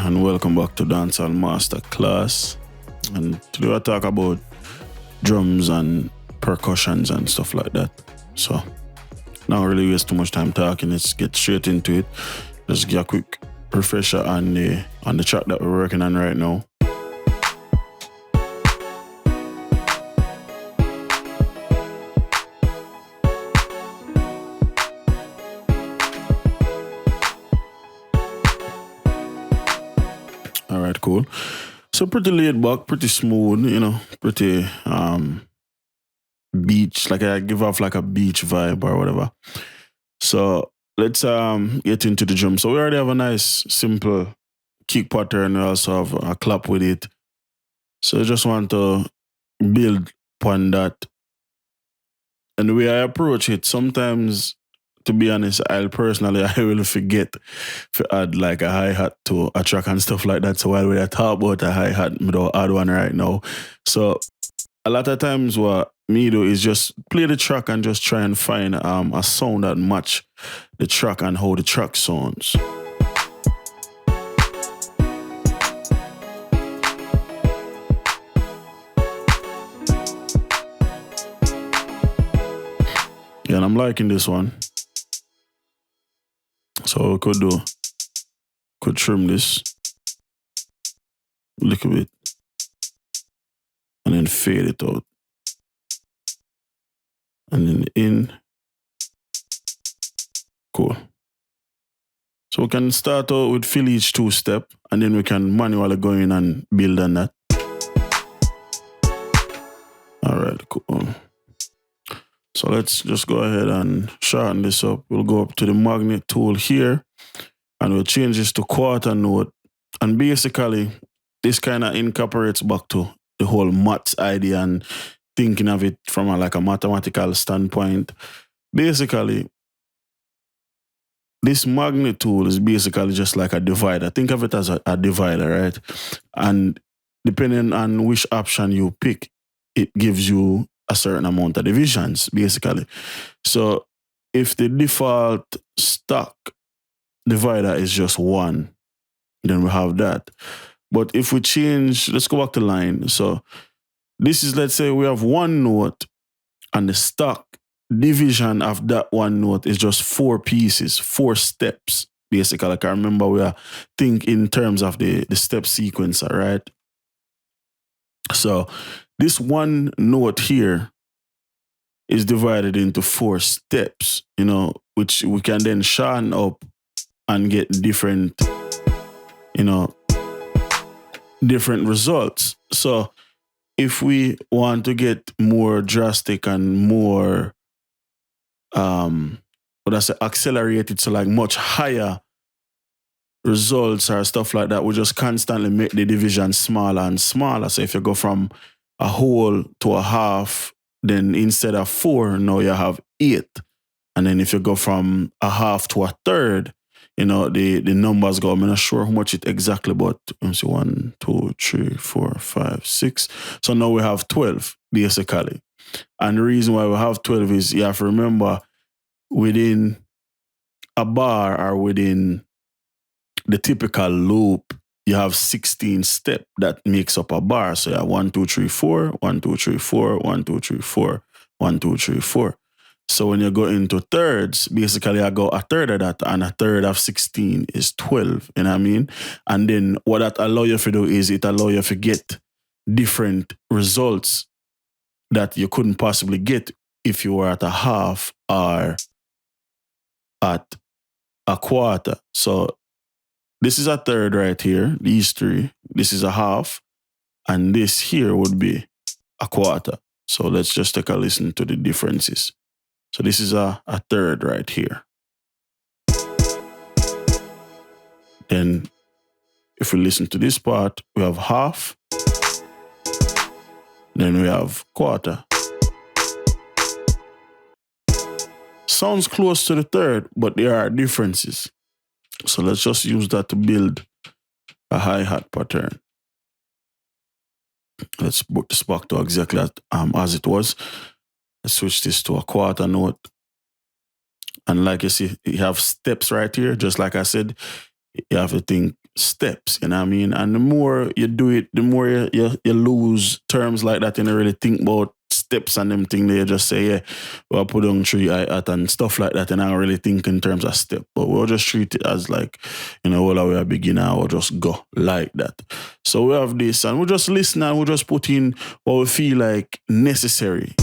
and welcome back to Dancehall Masterclass. And today we'll talk about drums and percussions and stuff like that. So, not really waste too much time talking, let's get straight into it. Let's get a quick refresher on the track that we're working on right now. Alright, cool. So pretty laid back, pretty smooth, pretty beach, like I give off like a beach vibe or whatever. So let's get into the drum. So we already have a nice simple kick pattern. We also have a clap with it. So I just want to build upon that. And the way I approach it, sometimes, to be honest, I will forget to add like a hi-hat to a track and stuff like that. So while we're talking about a hi-hat, we don't add one right now. So a lot of times what me do is just play the track and just try and find a sound that match the track and how the track sounds. Yeah, and I'm liking this one. So we could trim this a little bit and then fade it out. And then in. Cool. So we can start out with fill each two-step and then we can manually go in and build on that. All right, cool. So let's just go ahead and shorten this up. We'll go up to the magnet tool here and we'll change this to quarter note. And basically, this kind of incorporates back to the whole maths idea and thinking of it from a mathematical standpoint. Basically, this magnet tool is basically just like a divider. Think of it as a divider, right? And depending on which option you pick, it gives you a certain amount of divisions, basically. So if the default stock divider is just 1, then we have that. But if we change, let's go back to line. So this is, let's say we have 1 note and the stock division of that 1 note is just 4 pieces, 4 steps, basically. Like I remember we are thinking in terms of the step sequencer, right? So this 1 note here is divided into 4 steps, which we can then shorten up and get different, different results. So if we want to get more drastic and more, accelerated, so like much higher results or stuff like that, we just constantly make the division smaller and smaller. So if you go from a whole to a half, then instead of 4, now you have 8. And then if you go from a half to a third, the numbers go, I'm not sure how much it exactly, but let's see, 1, 2, 3, 4, 5, 6. So now we have 12, basically. And the reason why we have 12 is you have to remember within a bar or within the typical loop, you have 16 steps that makes up a bar. So you have 1, 2, 3, 4, 1, 2, 3, 4, 1, 2, 3, 4, 1, 2, 3, 4. So when you go into thirds, basically I go a third of that, and a third of 16 is 12, you know what I mean? And then what that allow you to do is it allow you to get different results that you couldn't possibly get if you were at a half or at a quarter. So this is a third right here, these 3. This is a half, and this here would be a quarter. So let's just take a listen to the differences. So this is a third right here. Then if we listen to this part, we have half. Then we have quarter. Sounds close to the third, but there are differences. So let's just use that to build a hi-hat pattern. Let's put this back to exactly as it was. Let's switch this to a quarter note. And like you see, you have steps right here. Just like I said, you have to think steps, you know what I mean? And the more you do it, the more you lose terms like that. You don't really think about steps and them thing. They just say, yeah, we'll put on 3 hi-hat and stuff like that. And I don't really think in terms of step. But we'll just treat it as like, you know, well, we're a beginner, we'll just go like that. So we have this and we'll just listen and we'll just put in what we feel like necessary.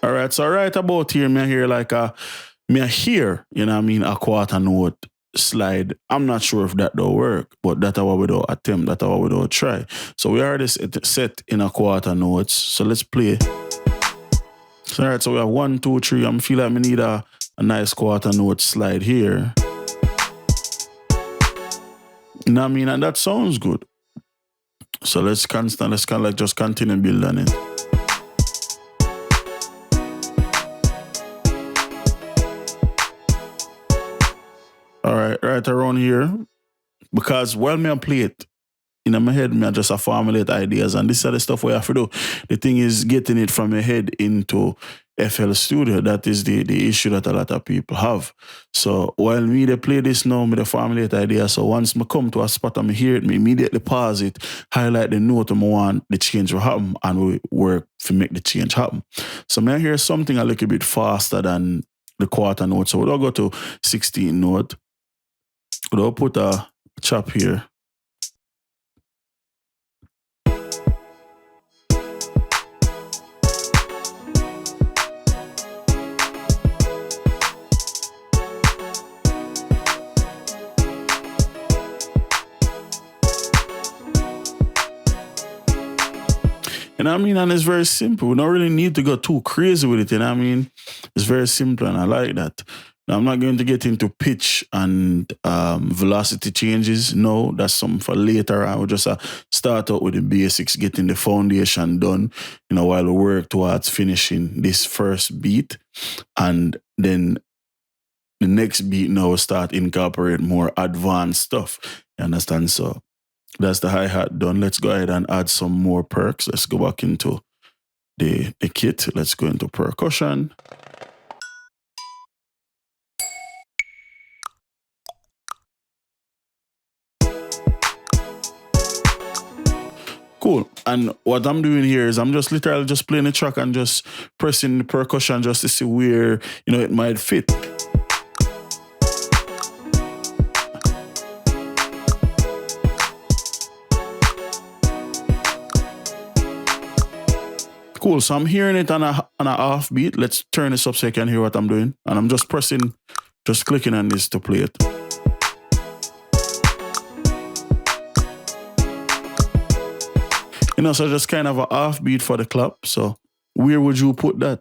All right, so right about here, me hear like me hear, you know what I mean, a quarter note slide. I'm not sure if that don't work, but that's what we do attempt, that's what we do try. So we already set in a quarter notes. So let's play. So, all right, so we have 1, 2, 3. I feel like we need a nice quarter note slide here. You know what I mean? And that sounds good. So let's kind of like just continue building it. All right, right around here, because while me play it, in my head, me just formulate ideas, and this is the stuff we have to do. The thing is getting it from your head into FL Studio. That is the issue that a lot of people have. So while me they play this now, me they formulate ideas. So once me come to a spot and me hear it, me immediately pause it, highlight the note I want the change to happen, and we work to make the change happen. So me I hear something a little bit faster than the quarter note. So we'll go to 16 note. We'll put a chop here. You know what I mean? And it's very simple. We don't really need to go too crazy with it. You know what I mean? It's very simple and I like that. Now, I'm not going to get into pitch and velocity changes. No, that's something for later. I will just start out with the basics, getting the foundation done, you know, while we work towards finishing this first beat. And then the next beat now will start incorporate more advanced stuff. You understand? So that's the hi-hat done. Let's go ahead and add some more perks. Let's go back into the kit. Let's go into percussion. Cool. And what I'm doing here is I'm just literally just playing the track and just pressing the percussion just to see where, you know, it might fit. Cool. So I'm hearing it on a half beat. Let's turn this up so you can hear what I'm doing. And I'm just just clicking on this to play it. You know, so just kind of a half beat for the clap. So where would you put that?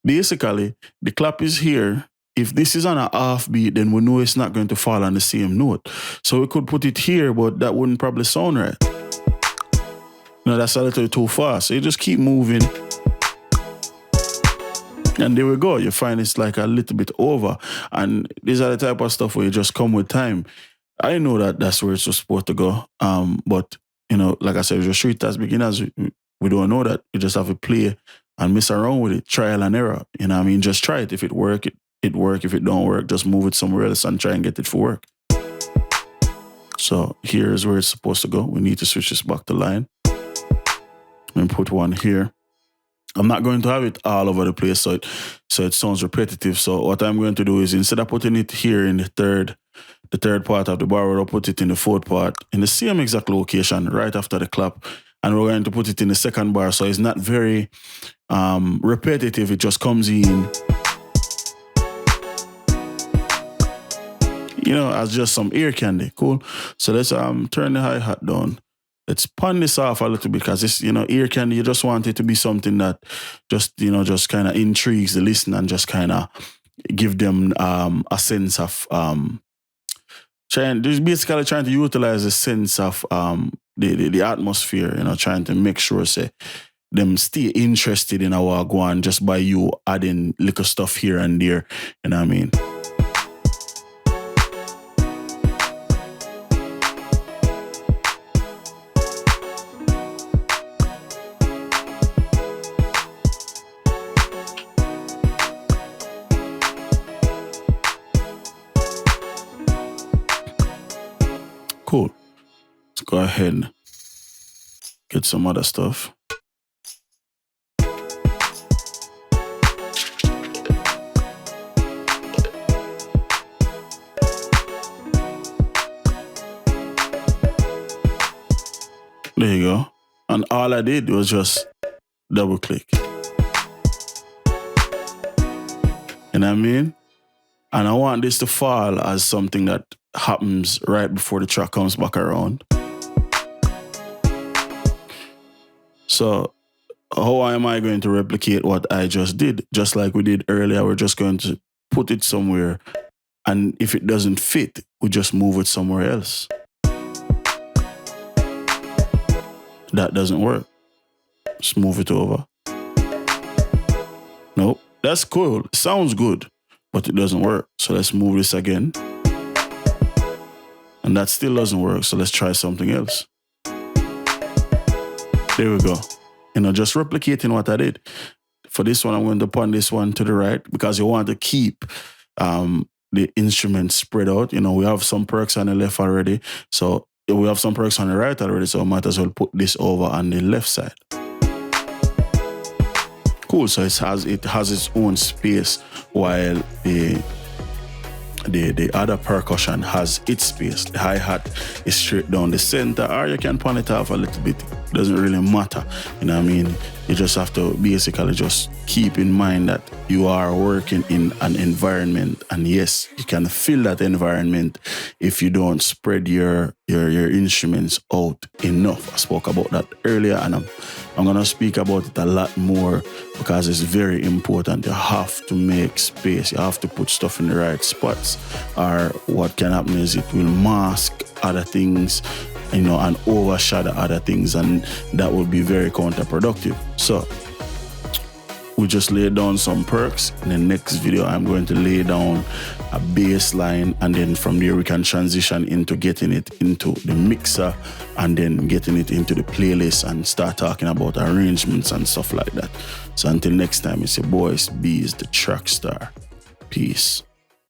Basically, the clap is here. If this is on a half beat, then we know it's not going to fall on the same note. So we could put it here, but that wouldn't probably sound right. No, that's a little too fast. So you just keep moving. And there we go. You find it's like a little bit over. And these are the type of stuff where you just come with time. I know that that's where it's supposed to go. But, you know, like I said, just treat as beginners. We don't know that. You just have to play and mess around with it. Trial and error. You know what I mean? Just try it. If it work, it work. If it don't work, just move it somewhere else and try and get it to work. So here's where it's supposed to go. We need to switch this back to line. And put one here. I'm not going to have it all over the place so it sounds repetitive. So what I'm going to do is instead of putting it here in the third part of the bar, I'll put it in the fourth part in the same exact location right after the clap. And we're going to put it in the second bar. So it's not very repetitive. It just comes in, you know, as just some ear candy. Cool. So let's turn the hi-hat down. Let's pan this off a little bit because this, you know, ear candy, you just want it to be something that just, you know, just kind of intrigues the listener and just kind of give them a sense of basically trying to utilize a sense of the atmosphere, you know, trying to make sure say them stay interested in our Wagwan just by you adding little stuff here and there, you know what I mean? Cool. Let's go ahead, get some other stuff. There you go. And all I did was just double click. You know what I mean? And I want this to fall as something that happens right before the track comes back around. So how am I going to replicate what I just did? Just like we did earlier, we're just going to put it somewhere. And if it doesn't fit, we just move it somewhere else. That doesn't work. Just move it over. Nope. That's cool. It sounds good, but it doesn't work. So let's move this again. And that still doesn't work. So let's try something else. There we go. You know, just replicating what I did. For this one, I'm going to point this one to the right because you want to keep the instrument spread out. You know, we have some perks on the left already. So we have some perks on the right already. So I might as well put this over on the left side. Cool. So it has its own space while the other percussion has its space. The hi-hat is straight down the center, or you can pan it off a little bit. It doesn't really matter. You know what I mean? You just have to basically just keep in mind that you are working in an environment, and yes, you can feel that environment if you don't spread your instruments out enough. I spoke about that earlier, and I'm gonna speak about it a lot more because it's very important. You have to make space. You have to put stuff in the right spots, or what can happen is it will mask other things, you know, and overshadow other things, and that will be very counterproductive. So we just laid down some perks. In the next video, I'm going to lay down a bass line, and then from there we can transition into getting it into the mixer and then getting it into the playlist and start talking about arrangements and stuff like that. So until next time, it's your boy Itz-Beez-Da, the TrackStar. Peace.